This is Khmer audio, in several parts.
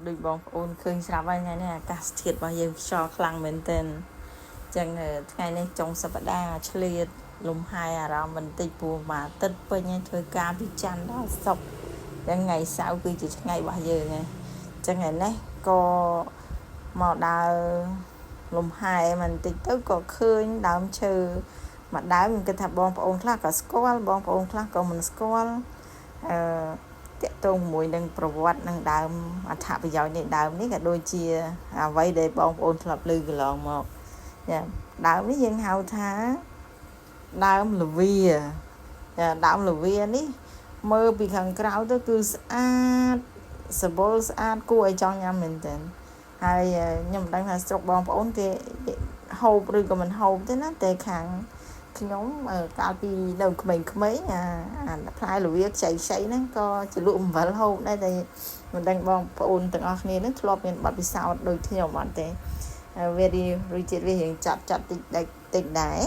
ដូចបងប្អូនឃើញស្រាប់ហើយថ្ងៃនេះអាកាសធាតុរបស់យើងខ្យល់ខ្លាំងមែនទែនចឹងថ្ងៃនេះចុងសប្តាហ៍ឆ្លៀតលំហែអារម្មណ៍បន្តិចព្រោះមកទឹកពេញហើយធ្វើការពីច័ន្ទដល់សុក្រចឹងថ្ងៃសៅរ៍គឺជាថ្ងៃរបស់យើងហ្នឹងចឹងថ្ងៃនេះក៏មកដើរលំហែបន្តិចទៅក៏ឃើញដើមឈើមួយដើមគិតថាបងប្អូនខ្លះក៏ស្គាល់បងប្អូនខ្លះក៏មិនស្គាល់តាក់ទងជាមួយនឹងប្រវត្តិនឹងដើមអត្ថប្រយោជន៍នៃដើមនេះក៏ដូចជាអ្វីដែលបងប្អូនធ្លាប់ឮកន្លងមកចាដើមនេះយើងហៅថាដើមល្វាចាដើមល្វានេះមើលពីខាងក្រៅទៅគឺស្អាតសបល់ស្អាតគួរឲ្យចង់ញ៉ាំមែនទែនហើយខ្ញុំមិនដឹងថាស្រុកបងប្អូនគេហូបឬក៏មិនហូបទេណាតែខាងខ្ញុំកាលពីនៅក្មេងៗអាផ្លែល្វាខ្ចីហ្នឹងក៏ជាលក់អំបិលហូបដែរតែមិនដឹងបងប្អូនទាំងអស់គ្នានឹងធ្លាប់មានបទពិសោធន៍ដូចខ្ញុំអត់ទេវារសជាតិវារៀងចាត់តិចដែរ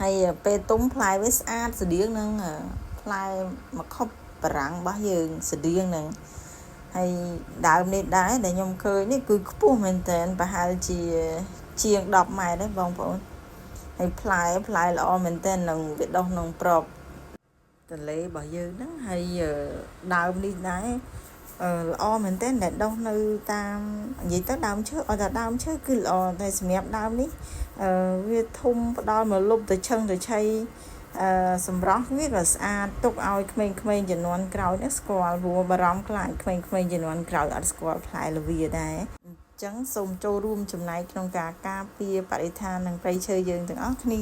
ហើយពេលទុំផ្លែវាស្អាតស្តៀងនឹងផ្លែមកខុបបារាំងរបស់យើងស្តៀងនឹងហើយដើមនេះដែរដែលខ្ញុំឃើញនេះគឺខ្ពស់មែនតើប្រហែលជាជាង10ម៉ែត្រដែរបងប្អូនហើយផ្លែល្អមែនតើនឹងវាដុះក្នុងប្របទន្លេរបស់យើងហ្នឹងហើយដើមនេះដែរល្អមែនតើដែលដុះនៅតាមនិយាយទៅដើមឈើអត់ថាដើមឈើគឺល្អតែសម្រាប់ដើមនេះវាធំផ្ដល់មកលុបទៅឆឹងទៅឆៃសម្រស់វាក៏ស្អាតទុកឲ្យក្មេងៗជំនាន់ក្រោយនេះស្គាល់ព្រោះបារម្ភខ្លាចក្មេងៗជំនាន់ក្រោយអត់ស្គាល់ផ្លែល្វាដែរអញ្ចឹងសូមចូលរួមចំណែកក្នុងការការពារបរិស្ថាននិងព្រៃឈើយើងទាំងអស់គ្នា